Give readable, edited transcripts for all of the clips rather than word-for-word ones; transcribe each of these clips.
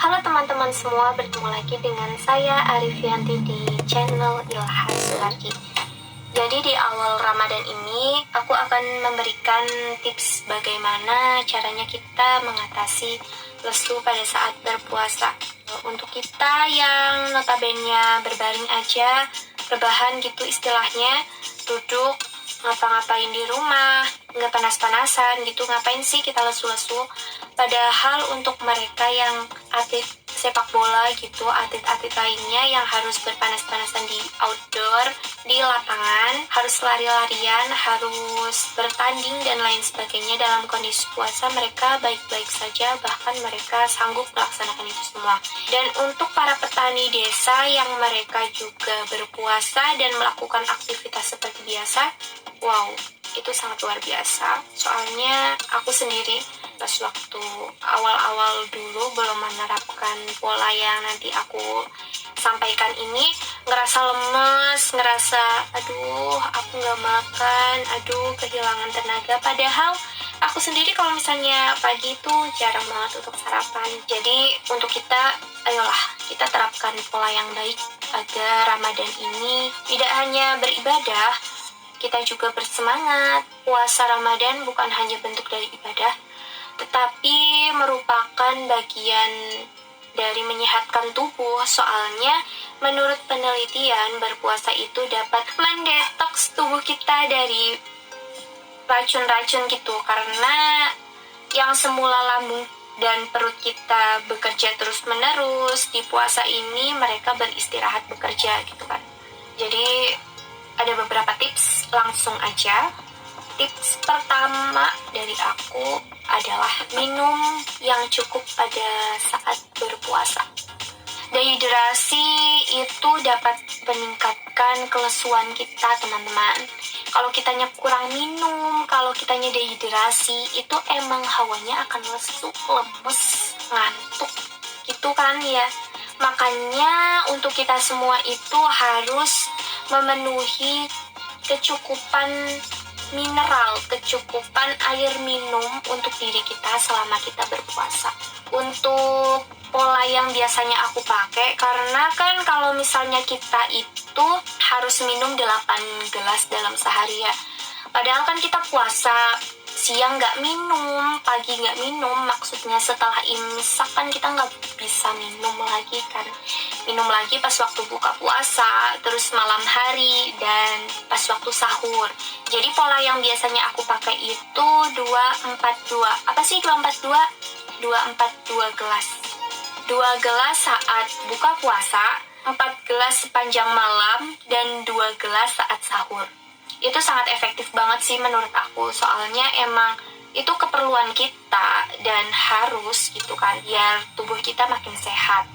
Halo teman-teman semua, bertemu lagi dengan saya Arifianti di channel Ilham Suhardi. Jadi di awal Ramadan ini aku akan memberikan tips bagaimana caranya kita mengatasi lesu pada saat berpuasa. Untuk kita yang notabene berbaring aja, rebahan gitu istilahnya, duduk ngapa-ngapain di rumah, nggak panas-panasan gitu, ngapain sih kita lesu-lesu? Padahal untuk mereka yang atlet sepak bola gitu, atlet-atlet lainnya yang harus berpanas-panasan di outdoor, di lapangan, harus lari-larian, harus bertanding dan lain sebagainya dalam kondisi puasa, mereka baik-baik saja, bahkan mereka sanggup melaksanakan itu semua. Dan untuk para petani desa yang mereka juga berpuasa dan melakukan aktivitas seperti biasa, wow, itu sangat luar biasa. Soalnya aku sendiri pas waktu awal-awal dulu belum menerapkan pola yang nanti aku sampaikan ini, ngerasa lemes, ngerasa aduh aku nggak makan, aduh kehilangan tenaga. Padahal aku sendiri kalau misalnya pagi itu jarang banget untuk sarapan. Jadi untuk kita, ayolah kita terapkan pola yang baik agar Ramadan ini tidak hanya beribadah, kita juga bersemangat. Puasa Ramadan bukan hanya bentuk dari ibadah, tetapi merupakan bagian dari menyehatkan tubuh. Soalnya menurut penelitian, berpuasa itu dapat mendetoks tubuh kita dari racun-racun gitu. Karena yang semula lambung dan perut kita bekerja terus-menerus, di puasa ini mereka beristirahat bekerja gitu kan. Jadi ada beberapa tips, langsung aja. Tips pertama dari aku adalah minum yang cukup pada saat berpuasa. Dehidrasi itu dapat meningkatkan kelesuan kita, teman-teman. Kalau kitanya kurang minum, kalau kitanya dehidrasi, itu emang hawanya akan lesu, lemes, ngantuk, gitu kan ya. Makanya untuk kita semua itu harus memenuhi kecukupan mineral, kecukupan air minum untuk diri kita selama kita berpuasa. Untuk pola yang biasanya aku pakai, karena kan kalau misalnya kita itu harus minum 8 gelas dalam sehari ya. Padahal kan kita puasa, siang nggak minum, pagi nggak minum, maksudnya setelah imsak kan kita nggak bisa minum lagi kan. Minum lagi pas waktu buka puasa, terus malam hari, dan pas waktu sahur. Jadi pola yang biasanya aku pakai itu 2-4-2. Apa sih 2-4-2? 2-4-2 gelas. 2 gelas saat buka puasa, 4 gelas sepanjang malam, dan 2 gelas saat sahur. Itu sangat efektif banget sih menurut aku. Soalnya emang itu keperluan kita dan harus gitu kan, biar tubuh kita makin sehat.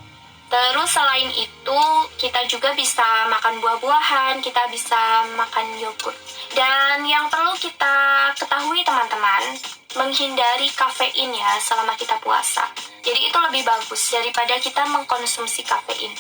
Terus selain itu, kita juga bisa makan buah-buahan, kita bisa makan yogurt. Dan yang perlu kita ketahui teman-teman, menghindari kafein ya selama kita puasa. Jadi itu lebih bagus daripada kita mengkonsumsi kafein.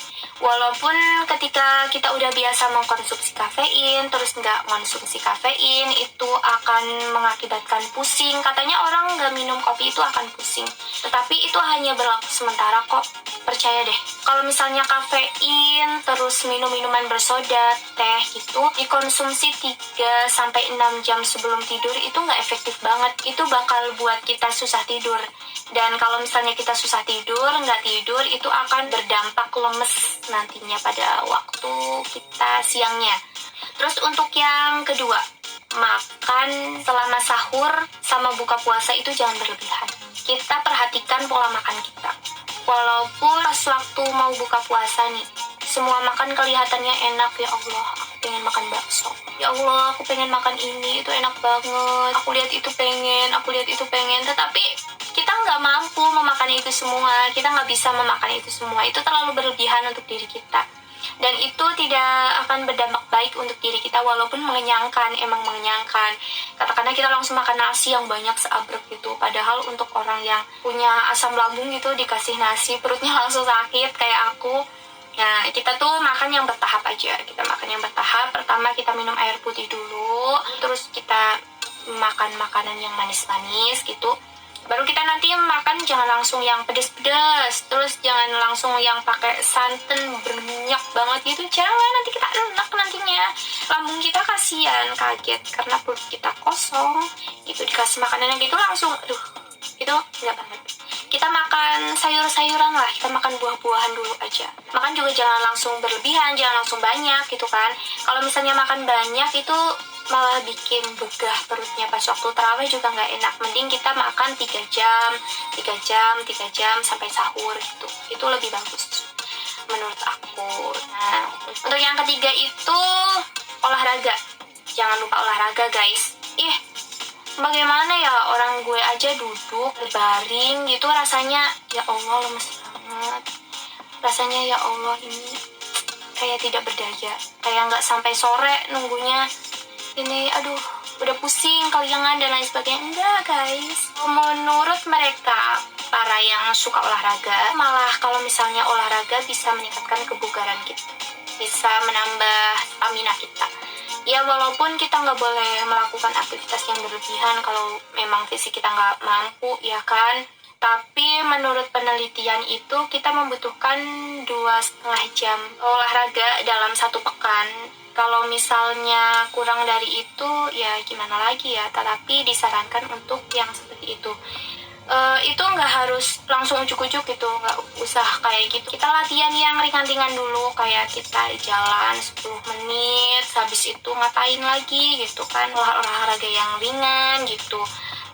Walaupun ketika kita udah biasa mengkonsumsi kafein, terus nggak mengkonsumsi kafein, itu akan mengakibatkan pusing. Katanya orang nggak minum kopi itu akan pusing. Tetapi itu hanya berlaku sementara kok. Percaya deh, kalau misalnya kafein, terus minum minuman bersoda, teh gitu, dikonsumsi 3-6 jam sebelum tidur, itu nggak efektif banget. Itu bakal buat kita susah tidur. Dan kalau misalnya kita susah tidur, nggak tidur, itu akan berdampak lemes nantinya pada waktu kita siangnya. Terus untuk yang kedua, makan selama sahur sama buka puasa itu jangan berlebihan. Kita perhatikan pola makan kita. Walaupun pas waktu mau buka puasa nih, semua makan kelihatannya enak, ya Allah, aku pengen makan bakso. Ya Allah, aku pengen makan ini, itu enak banget. Aku lihat itu pengen, tetapi kita nggak mampu memakan itu semua, kita nggak bisa memakan itu semua. Itu terlalu berlebihan untuk diri kita. Dan itu tidak akan berdampak baik untuk diri kita, walaupun mengenyangkan, emang mengenyangkan. Katakanlah kita langsung makan nasi yang banyak seabrek gitu, padahal untuk orang yang punya asam lambung gitu, dikasih nasi perutnya langsung sakit kayak aku. Nah, kita tuh makan yang bertahap aja. Kita makan yang bertahap. Pertama kita minum air putih dulu, terus kita makan makanan yang manis-manis gitu. Baru kita nanti makan, jangan langsung yang pedes-pedes, terus jangan langsung yang pakai santan berminyak banget gitu, jangan, nanti kita enak nantinya, lambung kita kasihan, kaget karena perut kita kosong gitu, dikasih makanan yang gitu langsung, aduh, itu enggak banget. Kita makan sayur-sayuran lah, kita makan buah-buahan dulu aja. Makan juga jangan langsung berlebihan, jangan langsung banyak gitu kan. Kalau misalnya makan banyak itu malah bikin begah perutnya pas waktu tarawih juga nggak enak. Mending kita makan 3 jam sampai sahur gitu. Itu lebih bagus menurut aku. Nah, untuk yang ketiga itu olahraga. Jangan lupa olahraga guys. Bagaimana ya, orang gue aja duduk baring gitu rasanya, ya Allah lemes banget. Rasanya ya Allah ini kayak tidak berdaya, kayak nggak sampai sore nunggunya. Ini aduh udah pusing kaliangan dan lain sebagainya. Enggak guys, menurut mereka para yang suka olahraga, malah kalau misalnya olahraga bisa meningkatkan kebugaran kita, bisa menambah stamina kita. Ya walaupun kita nggak boleh melakukan aktivitas yang berlebihan kalau memang fisik kita nggak mampu ya kan, tapi menurut penelitian itu kita membutuhkan 2,5 jam olahraga dalam 1 pekan. Kalau misalnya kurang dari itu ya gimana lagi ya, tetapi disarankan untuk yang seperti itu. Itu nggak harus langsung ujuk-ujuk gitu, nggak usah kayak gitu. Kita latihan yang ringan-ringan dulu, kayak kita jalan 10 menit, habis itu ngapain lagi gitu kan, olahraga yang ringan gitu.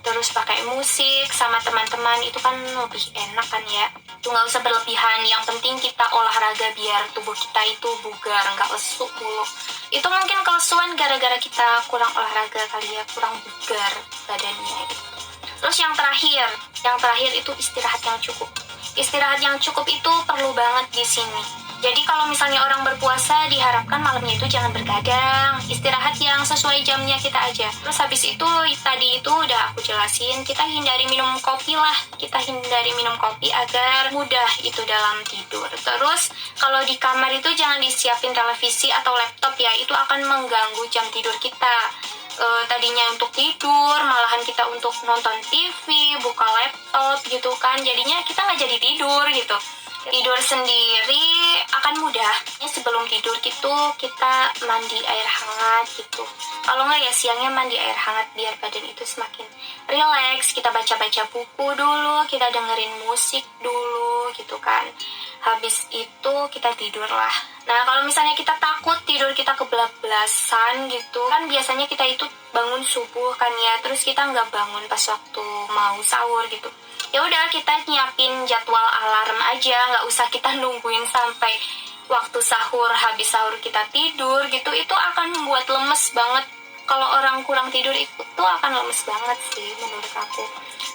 Terus pakai musik sama teman-teman, itu kan lebih enak kan ya. Itu nggak usah berlebihan, yang penting kita olahraga biar tubuh kita itu bugar, nggak lesu mulu. Itu mungkin kelesuan gara-gara kita kurang olahraga kali ya, kurang bugar badannya gitu. Terus yang terakhir itu istirahat yang cukup. Istirahat yang cukup itu perlu banget di sini. Jadi kalau misalnya orang berpuasa diharapkan malamnya itu jangan bergadang. Istirahat yang sesuai jamnya kita aja. Terus habis itu tadi itu udah aku jelasin, kita hindari minum kopi lah. Kita hindari minum kopi agar mudah itu dalam tidur. Terus kalau di kamar itu jangan disiapin televisi atau laptop ya, itu akan mengganggu jam tidur kita. Tadinya untuk tidur, malahan kita untuk nonton TV, buka laptop gitu kan, jadinya kita nggak jadi tidur gitu. Tidur sendiri akan mudah. Sebelum tidur gitu kita mandi air hangat gitu. Kalau nggak ya siangnya mandi air hangat biar badan itu semakin rileks. Kita baca-baca buku dulu, kita dengerin musik dulu gitu kan. Habis itu kita tidur lah. Nah kalau misalnya kita takut tidur kita kebablasan gitu kan, biasanya kita itu bangun subuh kan ya, terus kita nggak bangun pas waktu mau sahur gitu. Ya udah kita nyiapin jadwal alarm aja, nggak usah kita nungguin sampai waktu sahur, habis sahur kita tidur gitu, itu akan membuat lemes banget. Kalau orang kurang tidur itu akan lemes banget sih menurut aku.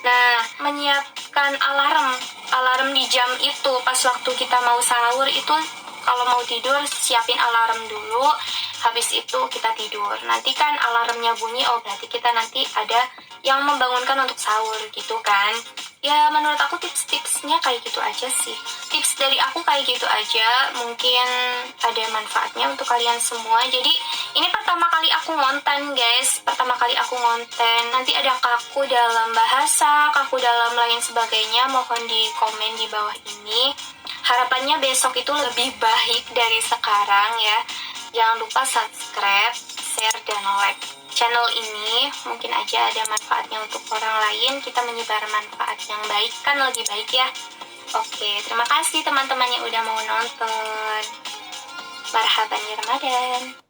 Nah, menyiapkan alarm di jam itu pas waktu kita mau sahur itu, kalau mau tidur siapin alarm dulu, habis itu kita tidur. Nanti kan alarmnya bunyi, oh berarti kita nanti ada yang membangunkan untuk sahur gitu kan. Ya menurut aku tips-tipsnya kayak gitu aja sih. Tips dari aku kayak gitu aja, mungkin ada manfaatnya untuk kalian semua. Jadi ini pertama kali aku ngonten guys, nanti ada kaku dalam bahasa, kaku dalam lain sebagainya, mohon di komen di bawah ini. Harapannya besok itu lebih baik dari sekarang ya. Jangan lupa subscribe, share, dan like channel ini. Mungkin aja ada manfaatnya untuk orang lain. Kita menyebar manfaat yang baik kan lebih baik ya. Oke, terima kasih teman-teman yang udah mau nonton. Marhaban ya Ramadan.